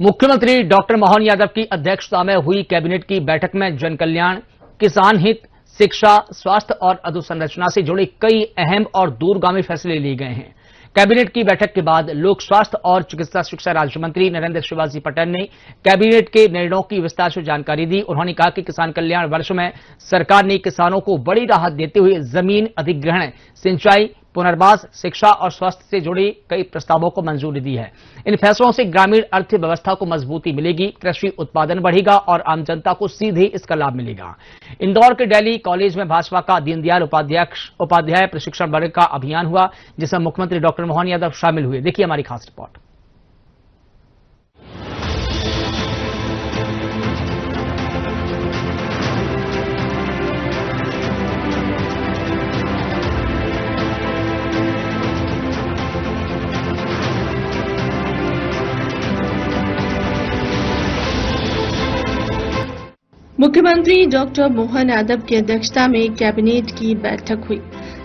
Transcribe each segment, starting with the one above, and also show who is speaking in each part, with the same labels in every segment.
Speaker 1: मुख्यमंत्री डॉक्टर मोहन यादव की अध्यक्षता में हुई कैबिनेट की बैठक में जन कल्याण, किसान हित, शिक्षा, स्वास्थ्य और अधोसंरचना से जुड़े कई अहम और दूरगामी फैसले लिए गए हैं। कैबिनेट की बैठक के बाद लोक स्वास्थ्य और चिकित्सा शिक्षा राज्य मंत्री नरेंद्र शिवाजी पटेल ने कैबिनेट के निर्णयों की विस्तार से जानकारी दी। उन्होंने कहा कि किसान कल्याण वर्ष में सरकार ने किसानों को बड़ी राहत देते हुए जमीन अधिग्रहण, सिंचाई, पुनर्वास, शिक्षा और स्वास्थ्य से जुड़े कई प्रस्तावों को मंजूरी दी है। इन फैसलों से ग्रामीण अर्थव्यवस्था को मजबूती मिलेगी, कृषि उत्पादन बढ़ेगा और आम जनता को सीधे इसका लाभ मिलेगा। इंदौर के डेली कॉलेज में भाजपा का दीनदयाल उपाध्याय प्रशिक्षण वर्ग का अभियान हुआ, जिसमें मुख्यमंत्री डॉक्टर मोहन यादव शामिल हुए। देखिए हमारी खास रिपोर्ट।
Speaker 2: मुख्यमंत्री डॉक्टर मोहन यादव की अध्यक्षता में कैबिनेट की बैठक हुई।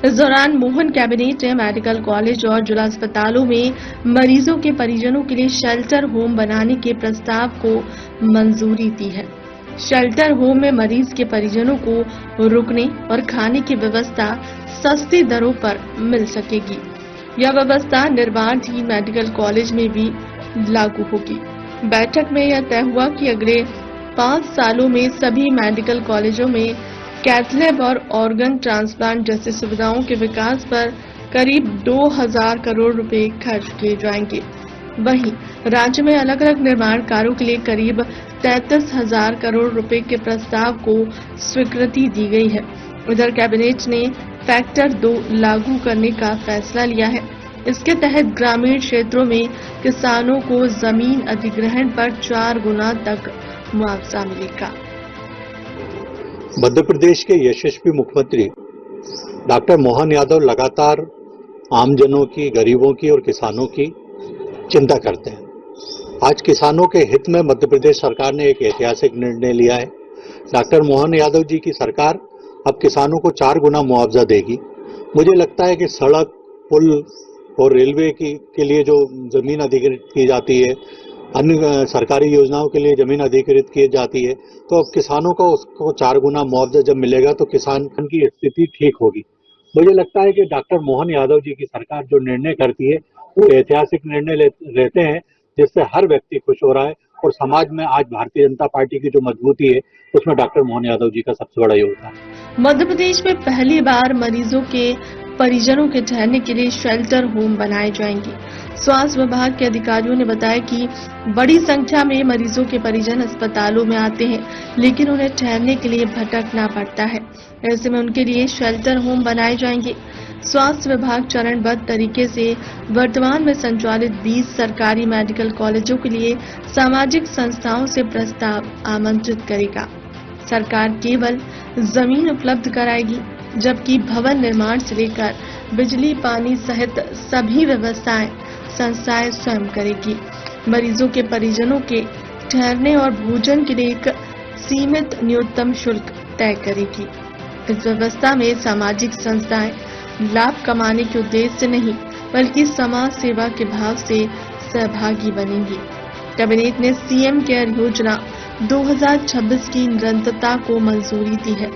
Speaker 2: इस दौरान मोहन कैबिनेट ने मेडिकल कॉलेज और जिला अस्पतालों में मरीजों के परिजनों के लिए शेल्टर होम बनाने के प्रस्ताव को मंजूरी दी है। शेल्टर होम में मरीज के परिजनों को रुकने और खाने की व्यवस्था सस्ती दरों पर मिल सकेगी। यह व्यवस्था निर्माणाधीन मेडिकल कॉलेज में भी लागू होगी। बैठक में यह तय हुआ कि अगले 5 सालों में सभी मेडिकल कॉलेजों में कैथलैब और ऑर्गन ट्रांसप्लांट जैसी सुविधाओं के विकास पर करीब 2000 करोड़ रुपए खर्च किए जाएंगे। वहीं राज्य में अलग अलग निर्माण कार्यों के लिए करीब 33,000 करोड़ रुपए के प्रस्ताव को स्वीकृति दी गई है। उधर कैबिनेट ने फैक्टर 2 लागू करने का फैसला लिया है। इसके तहत ग्रामीण क्षेत्रों में किसानों को जमीन अधिग्रहण पर 4 गुना तक मुआवजा मिलेगा।
Speaker 3: मध्य प्रदेश के यशस्वी मुख्यमंत्री डॉक्टर मोहन यादव लगातार आमजनों की, गरीबों की और किसानों की चिंता करते हैं। आज किसानों के हित में मध्य प्रदेश सरकार ने एक ऐतिहासिक निर्णय लिया है। डॉक्टर मोहन यादव जी की सरकार अब किसानों को 4 गुना मुआवजा देगी। मुझे लगता है कि सड़क, पुल और रेलवे के लिए जो जमीन अधिग्रहित की जाती है, अन्य सरकारी योजनाओं के लिए जमीन अधिकृत की जाती है, तो अब किसानों को उसको 4 गुना मुआवजा जब मिलेगा तो किसान की स्थिति ठीक होगी। मुझे लगता है कि डॉक्टर मोहन यादव जी की सरकार जो निर्णय करती है वो ऐतिहासिक निर्णय लेते हैं, जिससे हर व्यक्ति खुश हो रहा है और समाज में आज भारतीय जनता पार्टी की जो मजबूती है उसमें डॉक्टर मोहन यादव जी का सबसे बड़ा योगदान है।
Speaker 2: मध्य प्रदेश में पहली बार मरीजों के परिजनों के ठहरने के लिए शेल्टर होम बनाए जाएंगे। स्वास्थ्य विभाग के अधिकारियों ने बताया कि बड़ी संख्या में मरीजों के परिजन अस्पतालों में आते हैं, लेकिन उन्हें ठहरने के लिए भटकना पड़ता है। ऐसे में उनके लिए शेल्टर होम बनाए जाएंगे। स्वास्थ्य विभाग चरणबद्ध तरीके से वर्तमान में संचालित 20 सरकारी मेडिकल कॉलेजों के लिए सामाजिक संस्थाओं से प्रस्ताव आमंत्रित करेगा। सरकार केवल जमीन उपलब्ध कराएगी, जबकि भवन निर्माण से लेकर बिजली, पानी सहित सभी व्यवस्थाएं संस्थाएं स्वयं करेगी। मरीजों के परिजनों के ठहरने और भोजन के लिए एक सीमित न्यूनतम शुल्क तय करेगी। इस व्यवस्था में सामाजिक संस्थाएं लाभ कमाने के उद्देश्य से नहीं, बल्कि समाज सेवा के भाव से सहभागी बनेंगी। कैबिनेट ने सीएम केयर योजना 2026 की निरंतरता को मंजूरी दी है।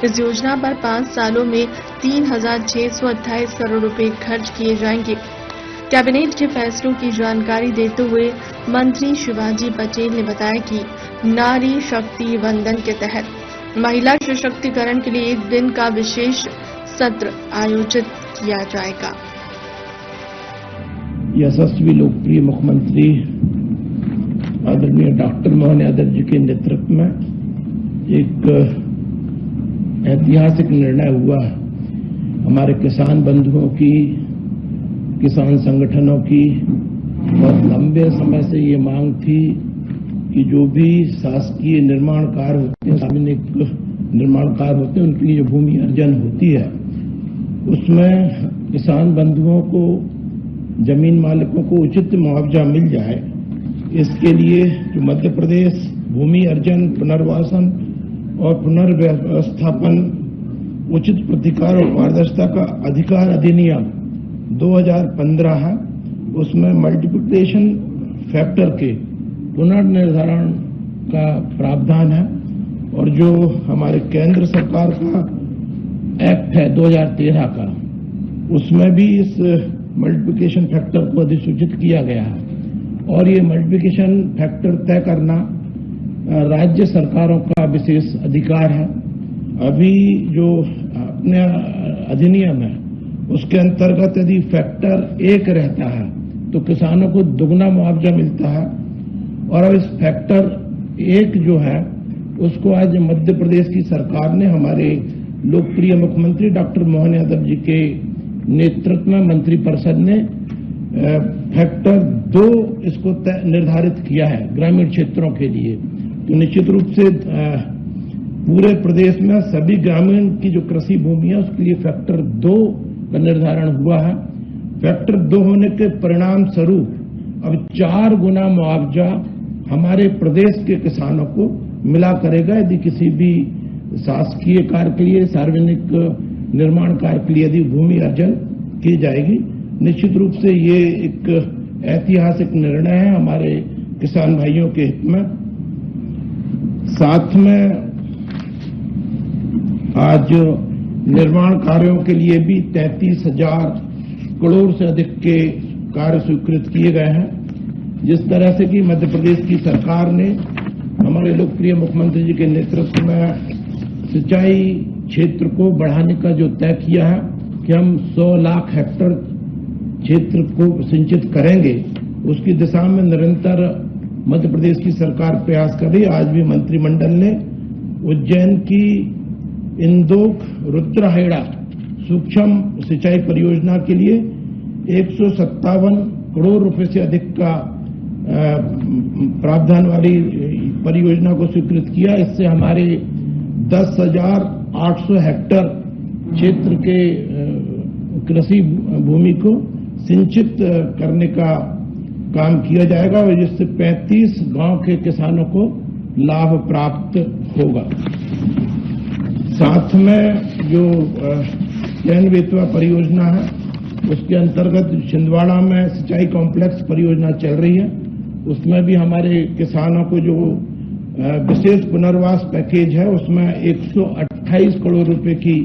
Speaker 2: इस योजना पर 5 सालों में 3,628 करोड़ रुपए खर्च किए जाएंगे। कैबिनेट के फैसलों की जानकारी देते हुए मंत्री शिवाजी पटेल ने बताया कि नारी शक्ति वंदन के तहत महिला सशक्तिकरण के लिए 1 दिन का विशेष सत्र आयोजित किया जाएगा।
Speaker 4: यशस्वी लोकप्रिय मुख्यमंत्री आदरणीय डॉक्टर मोहन यादव जी के नेतृत्व में एक ऐतिहासिक निर्णय हुआ। हमारे किसान बंधुओं की, किसान संगठनों की बहुत लंबे समय से ये मांग थी कि जो भी शासकीय निर्माण कार्य होते हैं, सार्वजनिक निर्माण कार्य होते हैं, उनके लिए जो भूमि अर्जन होती है उसमें किसान बंधुओं को, जमीन मालिकों को उचित मुआवजा मिल जाए। इसके लिए जो मध्य प्रदेश भूमि अर्जन, पुनर्वासन और पुनर्व्यवस्थापन उचित प्रतिकार और पारदर्शिता का अधिकार अधिनियम 2015 है, उसमें मल्टीप्लिकेशन फैक्टर के पुनर्निर्धारण का प्रावधान है और जो हमारे केंद्र सरकार का एक्ट है 2013 का, उसमें भी इस मल्टीप्लिकेशन फैक्टर को अधिसूचित किया गया है और ये मल्टीप्लिकेशन फैक्टर तय करना राज्य सरकारों का विशेष अधिकार है। अभी जो अपने अधिनियम है उसके अंतर्गत यदि फैक्टर 1 रहता है तो किसानों को दुगना मुआवजा मिलता है और अब इस फैक्टर 1 जो है उसको आज मध्य प्रदेश की सरकार ने हमारे लोकप्रिय मुख्यमंत्री डॉक्टर मोहन यादव जी के नेतृत्व में मंत्रिपरिषद ने फैक्टर 2 इसको निर्धारित किया है ग्रामीण क्षेत्रों के लिए। तो निश्चित रूप से पूरे प्रदेश में सभी ग्रामीण की जो कृषि भूमि है उसके लिए फैक्टर 2 का निर्धारण हुआ है। फैक्टर 2 होने के परिणाम स्वरूप अब 4 गुना मुआवजा हमारे प्रदेश के किसानों को मिला करेगा यदि किसी भी शासकीय कार्य के लिए, सार्वजनिक निर्माण कार्य के लिए यदि भूमि अर्जन की जाएगी। निश्चित रूप से ये एक ऐतिहासिक निर्णय है हमारे किसान भाइयों के हित में। साथ में आज निर्माण कार्यों के लिए भी 33,000 करोड़ से अधिक के कार्य स्वीकृत किए गए हैं। जिस तरह से कि मध्य प्रदेश की सरकार ने हमारे लोकप्रिय मुख्यमंत्री जी के नेतृत्व में सिंचाई क्षेत्र को बढ़ाने का जो तय किया है कि हम 100 लाख हेक्टेयर क्षेत्र को सिंचित करेंगे, उसकी दिशा में निरंतर मध्य प्रदेश की सरकार प्रयास कर रही है। आज भी मंत्रिमंडल ने उज्जैन की इंदौख रुद्रहेड़ा सूक्ष्म सिंचाई परियोजना के लिए 157 करोड़ रुपए से अधिक का प्रावधान वाली परियोजना को स्वीकृत किया। इससे हमारे 10,800 हेक्टेयर क्षेत्र के कृषि भूमि को सिंचित करने का काम किया जाएगा और जिससे 35 गांव के किसानों को लाभ प्राप्त होगा। साथ में जो जैन बेतवा परियोजना है उसके अंतर्गत छिंदवाड़ा में सिंचाई कॉम्प्लेक्स परियोजना चल रही है, उसमें भी हमारे किसानों को जो विशेष पुनर्वास पैकेज है उसमें 128 करोड़ रुपए की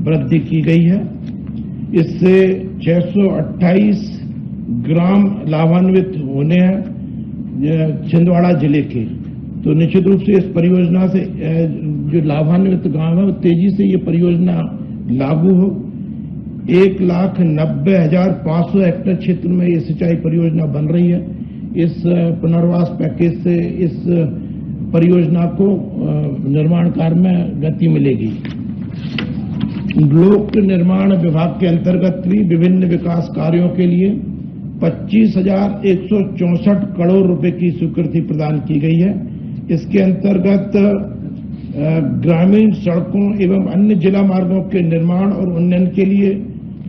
Speaker 4: वृद्धि की गई है। इससे 628 ग्राम लाभान्वित होने हैं छिंदवाड़ा जिले के। तो निश्चित रूप से इस परियोजना से जो लाभान्वित गांव है तेजी से ये परियोजना लागू हो। 1,90,500 हेक्टेयर क्षेत्र में ये सिंचाई परियोजना बन रही है। इस पुनर्वास पैकेज से इस परियोजना को निर्माण कार्य में गति मिलेगी। लोक निर्माण विभाग के अंतर्गत भी विभिन्न विकास कार्यों के लिए 25,164 करोड़ रुपए की स्वीकृति प्रदान की गई है। इसके अंतर्गत ग्रामीण सड़कों एवं अन्य जिला मार्गों के निर्माण और उन्नयन के लिए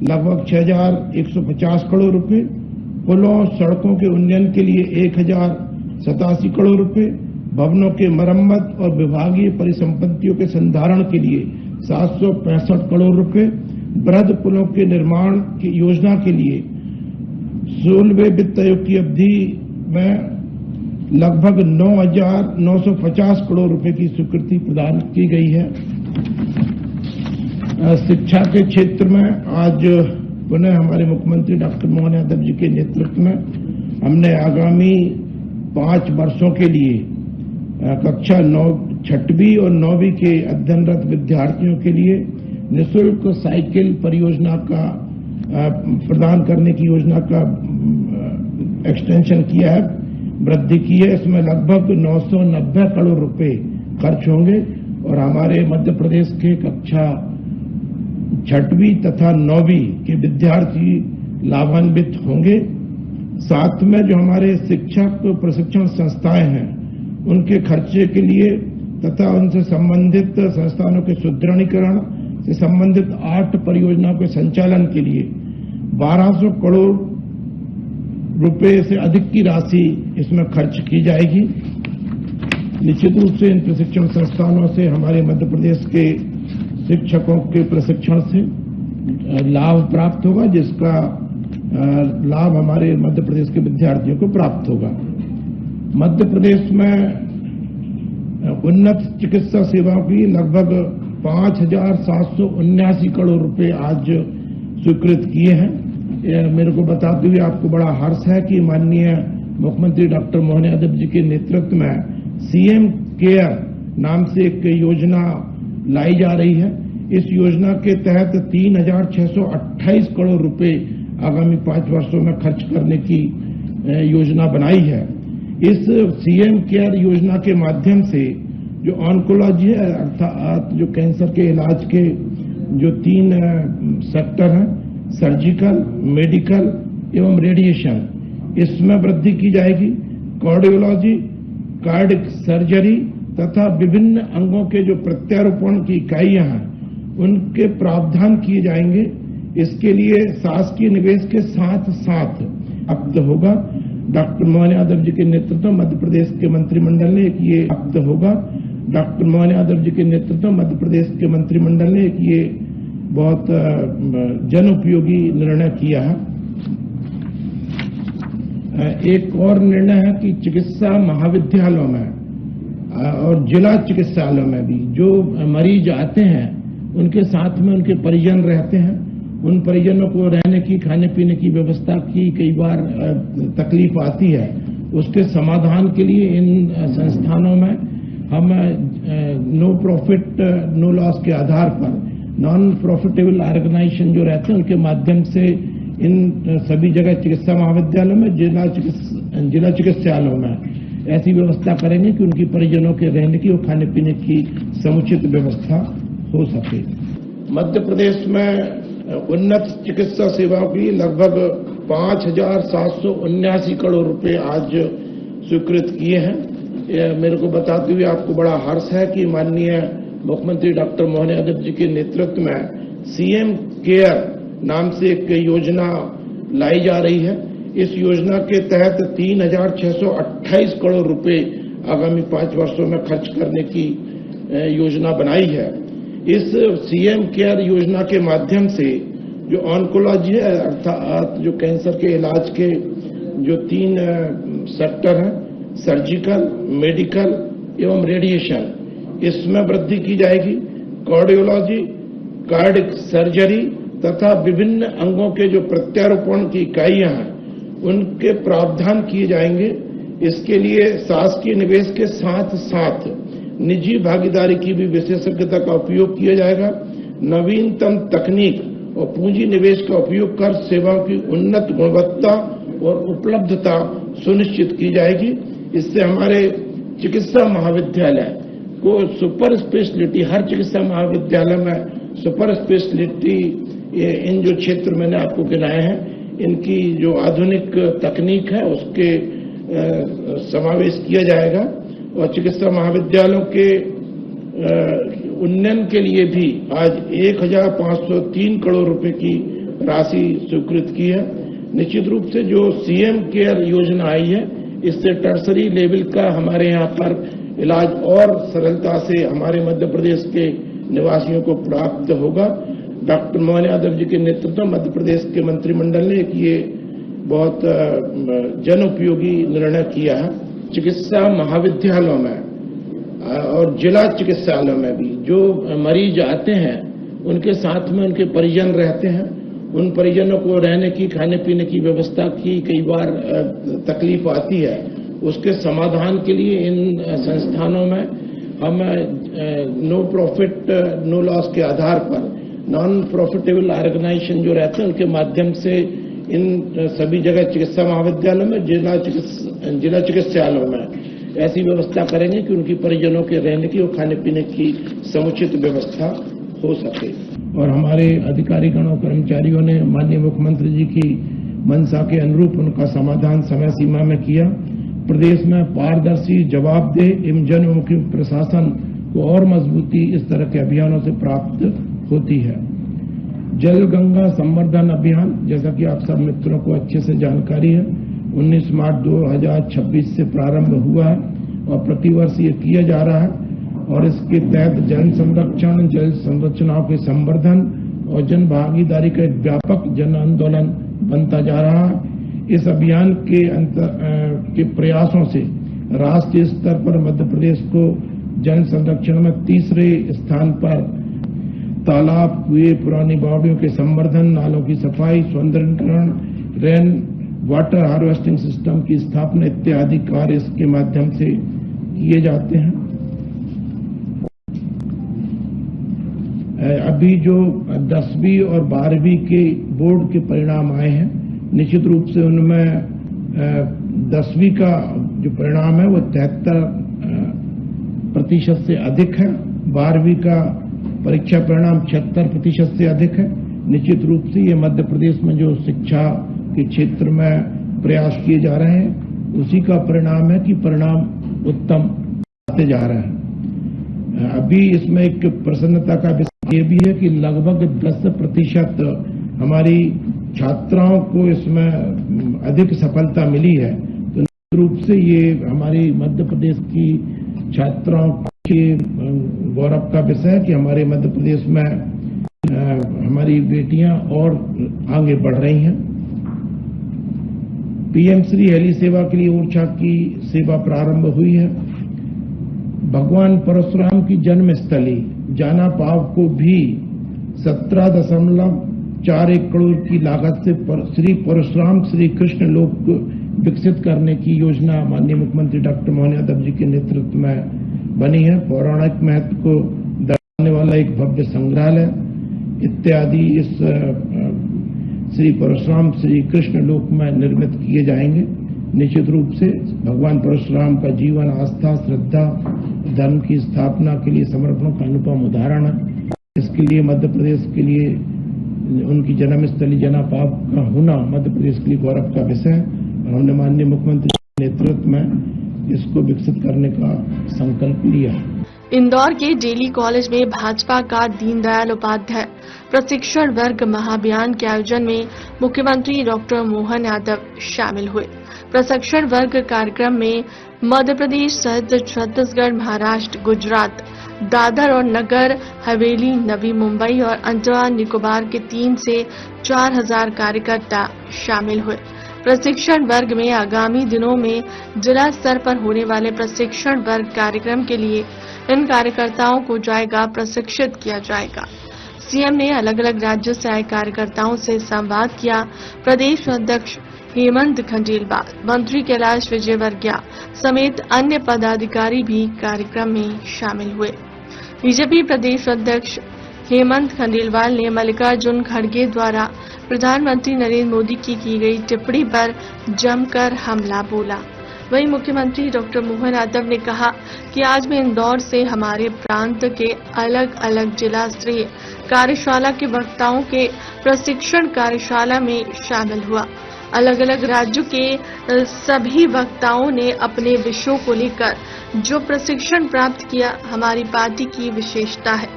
Speaker 4: लगभग 6,150 करोड़ रुपए, पुलों सड़कों के उन्नयन के लिए 1,087 करोड़ रुपए, भवनों के मरम्मत और विभागीय परिसंपत्तियों के संधारण के लिए 765 करोड़ रुपए, बृहद पुलों के निर्माण की योजना के लिए 16वें वित्त आयोग की अवधि में लगभग 9,950 करोड़ रुपए की स्वीकृति प्रदान की गई है। शिक्षा के क्षेत्र में आज पुनः हमारे मुख्यमंत्री डॉक्टर मोहन यादव जी के नेतृत्व में हमने आगामी 5 वर्षों के लिए कक्षा 6वीं और 9वीं के अध्ययनरत विद्यार्थियों के लिए निःशुल्क साइकिल परियोजना का प्रदान करने की योजना का एक्सटेंशन किया है, वृद्धि की है। इसमें लगभग 990 करोड़ रुपए खर्च होंगे और हमारे मध्य प्रदेश के कक्षा 6वीं तथा 9वीं के विद्यार्थी लाभान्वित होंगे। साथ में जो हमारे शिक्षक प्रशिक्षण संस्थाएं हैं उनके खर्चे के लिए तथा उनसे संबंधित संस्थानों के सुदृढ़ीकरण से संबंधित 8 परियोजनाओं के संचालन के लिए 1200 करोड़ रुपए से अधिक की राशि इसमें खर्च की जाएगी। निश्चित रूप से इन प्रशिक्षण संस्थानों से हमारे मध्य प्रदेश के शिक्षकों के प्रशिक्षण से लाभ प्राप्त होगा, जिसका लाभ हमारे मध्य प्रदेश के विद्यार्थियों को प्राप्त होगा। मध्य प्रदेश में उन्नत चिकित्सा सेवाओं की लगभग 5,779 करोड़ रुपए आज स्वीकृत किए हैं। मेरे को बताते हुए आपको बड़ा हर्ष है कि माननीय मुख्यमंत्री डॉक्टर मोहन यादव जी के नेतृत्व में सीएम केयर नाम से एक योजना लाई जा रही है। इस योजना के तहत 3,628 करोड़ रुपए आगामी 5 वर्षों में खर्च करने की योजना बनाई है। इस सीएम केयर योजना के माध्यम से जो ऑन्कोलॉजी है अर्थात जो कैंसर के इलाज के जो 3 सेक्टर हैं, सर्जिकल, मेडिकल एवं रेडिएशन, इसमें वृद्धि की जाएगी। कार्डियोलॉजी, कार्डिक सर्जरी तथा विभिन्न अंगों के जो प्रत्यारोपण की इकाइयां हैं उनके प्रावधान किए जाएंगे। इसके लिए शासकीय निवेश के साथ साथ अब्द होगा। डॉक्टर मोहन यादव जी के नेतृत्व में मध्य प्रदेश के मंत्रिमंडल ने ये अब्द होगा। डॉक्टर मोहन यादव जी के नेतृत्व में मध्य प्रदेश के मंत्रिमंडल ने ये बहुत जन उपयोगी निर्णय किया है। एक और निर्णय है कि चिकित्सा महाविद्यालयों में और जिला चिकित्सालयों में भी जो मरीज आते हैं उनके साथ में उनके परिजन रहते हैं। उन परिजनों को रहने की, खाने पीने की व्यवस्था की कई बार तकलीफ आती है। उसके समाधान के लिए इन संस्थानों में हम नो प्रॉफिट नो लॉस के आधार पर नॉन प्रॉफिटेबल ऑर्गेनाइजेशन जो रहते हैं उनके माध्यम से इन सभी जगह चिकित्सा महाविद्यालयों में, जिला चिकित्सालयों में ऐसी व्यवस्था करेंगे कि उनकी परिजनों के रहने की और खाने पीने की समुचित व्यवस्था हो सके। मध्य प्रदेश में उन्नत चिकित्सा सेवाओं की लगभग 5,779 करोड़ रुपए आज स्वीकृत किए हैं। मेरे को बताते हुए आपको बड़ा हर्ष है कि माननीय मुख्यमंत्री डॉक्टर मोहन यादव जी के नेतृत्व में सीएम केयर नाम से एक योजना लाई जा रही है। इस योजना के तहत 3,628 करोड़ रुपए आगामी 5 वर्षों में खर्च करने की योजना बनाई है। इस सीएम केयर योजना के माध्यम से जो ऑन्कोलॉजी है अर्थात जो कैंसर के इलाज के जो 3 सेक्टर हैं, सर्जिकल, मेडिकल एवं रेडिएशन, इसमें वृद्धि की जाएगी। कार्डियोलॉजी, कार्डिक सर्जरी तथा विभिन्न अंगों के जो प्रत्यारोपण की इकाइयां हैं उनके प्रावधान किए जाएंगे। इसके लिए शासकीय निवेश के साथ साथ निजी भागीदारी की भी विशेषज्ञता का उपयोग किया जाएगा। नवीनतम तकनीक और पूंजी निवेश का उपयोग कर सेवाओं की उन्नत गुणवत्ता और उपलब्धता सुनिश्चित की जाएगी। इससे हमारे चिकित्सा महाविद्यालय को सुपर स्पेशलिटी, हर चिकित्सा महाविद्यालय में सुपर स्पेशलिटी इन जो क्षेत्र मैंने आपको गिनाए हैं इनकी जो आधुनिक तकनीक है उसके समावेश किया जाएगा। और चिकित्सा महाविद्यालयों के उन्नयन के लिए भी आज 1,503 करोड़ रुपए की राशि स्वीकृत की है। निश्चित रूप से जो सीएम केयर योजना आई है इससे टर्सरी लेवल का हमारे यहाँ पर इलाज और सरलता से हमारे मध्य प्रदेश के निवासियों को प्राप्त होगा। डॉक्टर मोहन यादव जी के नेतृत्व में मध्य प्रदेश के मंत्रिमंडल ने ये बहुत जन उपयोगी निर्णय किया है। चिकित्सा महाविद्यालयों में और जिला चिकित्सालयों में भी जो मरीज आते हैं उनके साथ में उनके परिजन रहते हैं। उन परिजनों को रहने की, खाने पीने की व्यवस्था की कई बार तकलीफ आती है। उसके समाधान के लिए इन संस्थानों में हम नो प्रॉफिट नो लॉस के आधार पर नॉन प्रॉफिटेबल ऑर्गेनाइजेशन जो रहते हैं उनके माध्यम से इन सभी जगह चिकित्सा महाविद्यालयों में, जिला चिकित्सालयों में ऐसी व्यवस्था करेंगे कि उनकी परिजनों के रहने की और खाने पीने की समुचित व्यवस्था हो सके। और हमारे अधिकारीगण और कर्मचारियों ने माननीय मुख्यमंत्री जी की मंशा के अनुरूप उनका समाधान समय सीमा में किया। प्रदेश में पारदर्शी, जवाबदेह एवं जनमुखी प्रशासन को और मजबूती इस तरह के अभियानों से प्राप्त होती है। जल गंगा संवर्धन अभियान, जैसा कि आप सब मित्रों को अच्छे से जानकारी है, 19 मार्च 2026 से प्रारंभ हुआ है और प्रतिवर्ष ये किया जा रहा है। और इसके तहत जल संरक्षण, जल संरचनाओं के संवर्धन और जन भागीदारी का एक व्यापक जन आंदोलन बनता जा रहा है। इस अभियान के प्रयासों से राष्ट्रीय स्तर पर मध्य प्रदेश को जल संरक्षण में तीसरे स्थान पर तालाब, कुएं, पुरानी बावड़ियों के संवर्धन, नालों की सफाई, सौंदर्यीकरण, रेन वाटर हार्वेस्टिंग सिस्टम की स्थापना इत्यादि कार्य इसके माध्यम से किए जाते हैं। अभी जो 10वीं और 12वीं के बोर्ड के परिणाम आए हैं, निश्चित रूप से उनमें 10वीं का जो परिणाम है वो 73% से अधिक है, 12वीं का परीक्षा परिणाम 76% से अधिक है। निश्चित रूप से ये मध्य प्रदेश में जो शिक्षा के क्षेत्र में प्रयास किए जा रहे हैं उसी का परिणाम है कि परिणाम उत्तम आते जा रहे हैं। अभी इसमें एक प्रसन्नता का विषय ये भी है कि लगभग 10% हमारी छात्राओं को इसमें अधिक सफलता मिली है। तो निश्चित रूप से ये हमारी मध्य प्रदेश की छात्राओं के गौरव का विषय है कि हमारे मध्य प्रदेश में हमारी बेटियां और आगे बढ़ रही हैं। पीएम श्री हेली सेवा के लिए ओरछा की सेवा प्रारंभ हुई है। भगवान परशुराम की जन्मस्थली जाना पाव को भी 17.41 करोड़ की लागत से श्री परशुराम श्री कृष्ण लोक विकसित करने की योजना माननीय मुख्यमंत्री डॉक्टर मोहन यादव जी के नेतृत्व में बनी है। पौराणिक महत्व को दर्शाने वाला एक भव्य संग्रहालय इत्यादि इस श्री परशुराम श्री कृष्ण लोक में निर्मित किए जाएंगे। निश्चित रूप से भगवान परशुराम का जीवन आस्था, श्रद्धा, धर्म की स्थापना के लिए समर्पण का अनुपम उदाहरण है। इसके लिए मध्य प्रदेश के लिए उनकी जन्मस्थली जनापाव का होना मध्य प्रदेश के लिए गौरव का विषय है और हमने माननीय मुख्यमंत्री के नेतृत्व में इसको विकसित करने का संकल्प लिया है।
Speaker 2: इंदौर के डेली कॉलेज में भाजपा का दीनदयाल उपाध्याय प्रशिक्षण वर्ग महाअभियान के आयोजन में मुख्यमंत्री डॉक्टर मोहन यादव शामिल हुए। प्रशिक्षण वर्ग कार्यक्रम में मध्य प्रदेश सहित छत्तीसगढ़, महाराष्ट्र, गुजरात, दादर और नगर हवेली, नवी मुंबई और अंडमान निकोबार के 3 से 4,000 कार्यकर्ता शामिल हुए। प्रशिक्षण वर्ग में आगामी दिनों में जिला स्तर पर होने वाले प्रशिक्षण वर्ग कार्यक्रम के लिए इन कार्यकर्ताओं को प्रशिक्षित किया जाएगा। सीएम ने अलग अलग राज्यों से आए कार्यकर्ताओं से संवाद किया। प्रदेश अध्यक्ष हेमंत खंडेलवाल, मंत्री कैलाश विजयवर्गीय समेत अन्य पदाधिकारी भी कार्यक्रम में शामिल हुए। बीजेपी प्रदेश अध्यक्ष हेमंत खंडेलवाल ने मल्लिकार्जुन खड़गे द्वारा प्रधानमंत्री नरेंद्र मोदी की गई टिप्पणी पर जमकर हमला बोला। वहीं मुख्यमंत्री डॉक्टर मोहन यादव ने कहा कि आज मैं इंदौर से हमारे प्रांत के अलग अलग जिला स्तरीय कार्यशाला के वक्ताओं के प्रशिक्षण कार्यशाला में शामिल हुआ। अलग अलग राज्यों के सभी वक्ताओं ने अपने विषयों को लेकर जो प्रशिक्षण प्राप्त किया। हमारी पार्टी की विशेषता है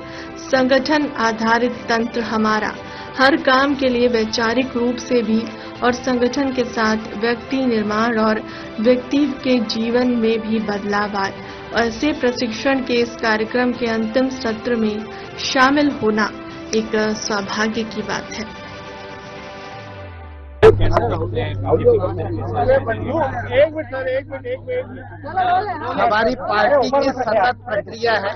Speaker 2: संगठन आधारित तंत्र हमारा, हर काम के लिए वैचारिक रूप से भी और संगठन के साथ व्यक्ति निर्माण और व्यक्ति के जीवन में भी बदलाव आए। ऐसे प्रशिक्षण के इस कार्यक्रम के अंतिम सत्र में शामिल होना एक सौभाग्य की बात है।
Speaker 5: हमारी पार्टी की सतत प्रक्रिया है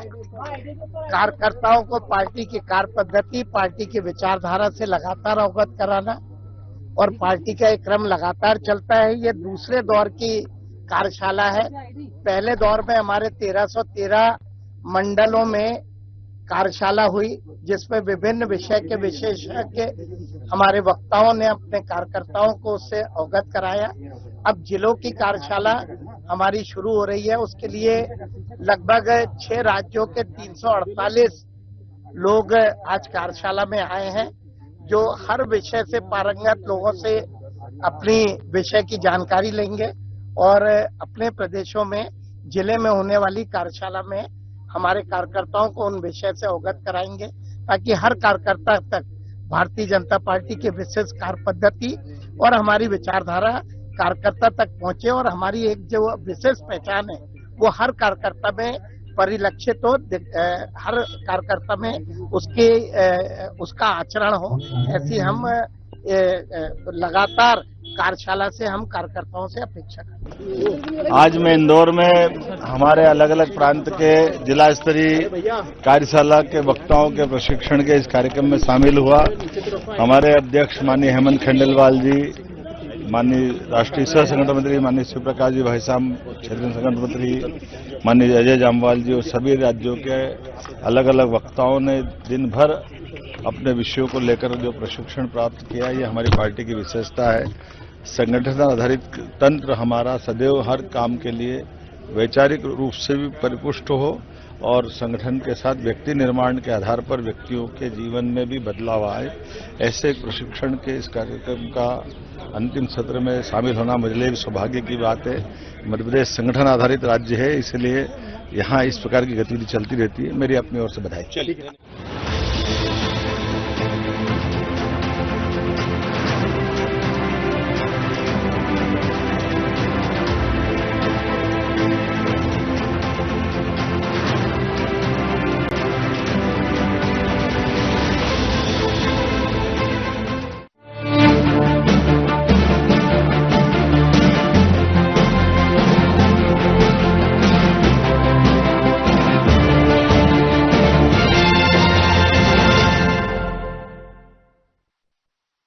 Speaker 5: कार्यकर्ताओं को पार्टी की कार्य पद्धति, पार्टी की विचारधारा से लगातार अवगत कराना और पार्टी का एक क्रम लगातार चलता है। ये दूसरे दौर की कार्यशाला है। पहले दौर में हमारे 1313 मंडलों में कार्यशाला हुई जिसमें विभिन्न विषय के विशेषज्ञ हमारे वक्ताओं ने अपने कार्यकर्ताओं को उससे अवगत कराया। अब जिलों की कार्यशाला हमारी शुरू हो रही है। उसके लिए लगभग 6 राज्यों के 348 लोग आज कार्यशाला में आए हैं जो हर विषय से पारंगत लोगों से अपनी विषय की जानकारी लेंगे और अपने प्रदेशों में जिले में होने वाली कार्यशाला में हमारे कार्यकर्ताओं को उन विषय से अवगत कराएंगे ताकि हर कार्यकर्ता तक भारतीय जनता पार्टी की विशेष कार्य पद्धति और हमारी विचारधारा कार्यकर्ता तक पहुंचे और हमारी एक जो विशेष पहचान है वो हर कार्यकर्ता में परिलक्षित हो, हर कार्यकर्ता में उसका आचरण हो। ऐसी हम लगातार कार्यशाला से हम कार्यकर्ताओं से अपेक्षा करते हैं।
Speaker 6: आज मैं इंदौर में हमारे अलग अलग प्रांत के जिला स्तरीय कार्यशाला के वक्ताओं के प्रशिक्षण के इस कार्यक्रम में शामिल हुआ। हमारे अध्यक्ष माननीय हेमंत खंडेलवाल जी, माननीय राष्ट्रीय सह संगठन मंत्री माननीय शिव प्रकाश जी, भाई साहब क्षेत्रीय संगठन मंत्री माननीय अजय जामवाल जी और सभी राज्यों के अलग अलग वक्ताओं ने दिन भर अपने विषयों को लेकर जो प्रशिक्षण प्राप्त किया, ये हमारी पार्टी की विशेषता है। संगठन आधारित तंत्र हमारा सदैव हर काम के लिए वैचारिक रूप से भी परिपुष्ट हो और संगठन के साथ व्यक्ति निर्माण के आधार पर व्यक्तियों के जीवन में भी बदलाव आए। ऐसे एक प्रशिक्षण के इस कार्यक्रम का अंतिम सत्र में शामिल होना मेरे लिए भी सौभाग्य की बात है। मध्य प्रदेश संगठन आधारित राज्य है, इसलिए यहाँ इस प्रकार की गतिविधि चलती रहती है। मेरी अपनी ओर से बधाई।